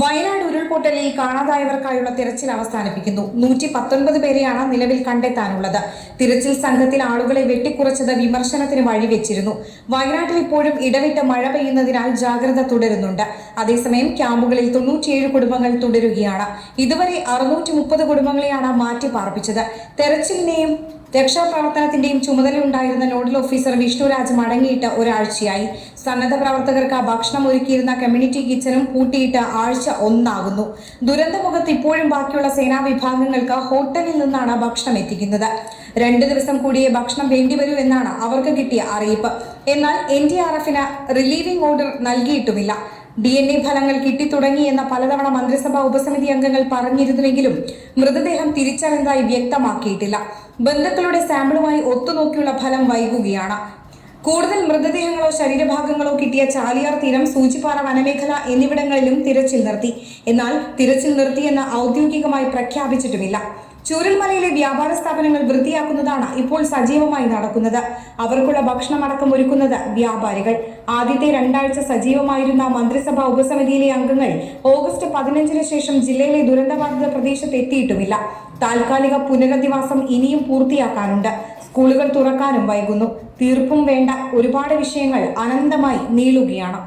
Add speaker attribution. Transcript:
Speaker 1: വയനാട് ഉരുൾപൊട്ടലിൽ കാണാതായവർക്കായുള്ള തിരച്ചിൽ അവസാനിപ്പിക്കുന്നു. 119 പേരെയാണ് നിലവിൽ കണ്ടെത്താനുള്ളത്. തിരച്ചിൽ സംഘത്തിൽ ആളുകളെ വെട്ടിക്കുറച്ചത് വിമർശനത്തിന് വഴിവെച്ചിരുന്നു. വയനാട്ടിൽ ഇപ്പോഴും ഇടവിട്ട് മഴ പെയ്യുന്നതിനാൽ ജാഗ്രത തുടരുന്നുണ്ട്. അതേസമയം ക്യാമ്പുകളിൽ 97 കുടുംബങ്ങൾ തുടരുകയാണ്. ഇതുവരെ 630 കുടുംബങ്ങളെയാണ് മാറ്റിപ്പാർപ്പിച്ചത്. തെരച്ചിലിനെയും രക്ഷാപ്രവർത്തനത്തിന്റെയും ചുമതലയുണ്ടായിരുന്ന നോഡൽ ഓഫീസർ വിഷ്ണുരാജ് മടങ്ങിയിട്ട് ഒരാഴ്ചയായി. സന്നദ്ധ പ്രവർത്തകർക്ക് ഭക്ഷണം ഒരുക്കിയിരുന്ന കമ്മ്യൂണിറ്റി കിച്ചനും പൂട്ടിയിട്ട് ആഴ്ച ഒന്നാകുന്നു. ദുരന്തമുഖത്ത് ഇപ്പോഴും ബാക്കിയുള്ള സേനാ വിഭാഗങ്ങൾക്ക് ഹോട്ടലിൽ നിന്നാണ് ഭക്ഷണം എത്തിക്കുന്നത്. 2 ദിവസം കൂടിയേ ഭക്ഷണം വേണ്ടിവരൂ എന്നാണ് അവർക്ക് കിട്ടിയ അറിയിപ്പ്. എന്നാൽ NDRFന് റിലീവിംഗ് ഓർഡർ നൽകിയിട്ടുമില്ല. DNA ഫലങ്ങൾ കിട്ടിത്തുടങ്ങിയെന്ന പലതവണ മന്ത്രിസഭാ ഉപസമിതി അംഗങ്ങൾ പറഞ്ഞിരുന്നുവെങ്കിലും മൃതദേഹം തിരിച്ചറിഞ്ഞതായി വ്യക്തമാക്കിയിട്ടില്ല. ബന്ധുക്കളുടെ സാമ്പിളുമായി ഒത്തുനോക്കിയുള്ള ഫലം വൈകുകയാണ്. കൂടുതൽ മൃതദേഹങ്ങളോ ശരീരഭാഗങ്ങളോ കിട്ടിയ ചാലിയാർ തീരം, സൂചിപ്പാറ വനമേഖല എന്നിവിടങ്ങളിലും തിരച്ചിൽ നിർത്തി. എന്നാൽ തിരച്ചിൽ നിർത്തിയെന്ന് ഔദ്യോഗികമായി പ്രഖ്യാപിച്ചിട്ടുമില്ല. ചൂരൽമലയിലെ വ്യാപാര സ്ഥാപനങ്ങൾ വൃത്തിയാക്കുന്നതാണ് ഇപ്പോൾ സജീവമായി നടക്കുന്നത്. അവർക്കുള്ള ഭക്ഷണമടക്കം ഒരുക്കുന്നത് വ്യാപാരികൾ. ആദ്യത്തെ 2 ആഴ്ച സജീവമായിരുന്ന മന്ത്രിസഭാ ഉപസമിതിയിലെ അംഗങ്ങൾ ഓഗസ്റ്റ് 15 ശേഷം ജില്ലയിലെ ദുരന്തബാധിത പ്രദേശത്ത് എത്തിയിട്ടുമില്ല. താൽക്കാലിക പുനരധിവാസം ഇനിയും പൂർത്തിയാക്കാനുണ്ട്. സ്കൂളുകൾ തുറക്കാനും വൈകുന്നു. തീർപ്പും വേണ്ട ഒരുപാട് വിഷയങ്ങൾ അനന്തമായി നീളുകയാണ്.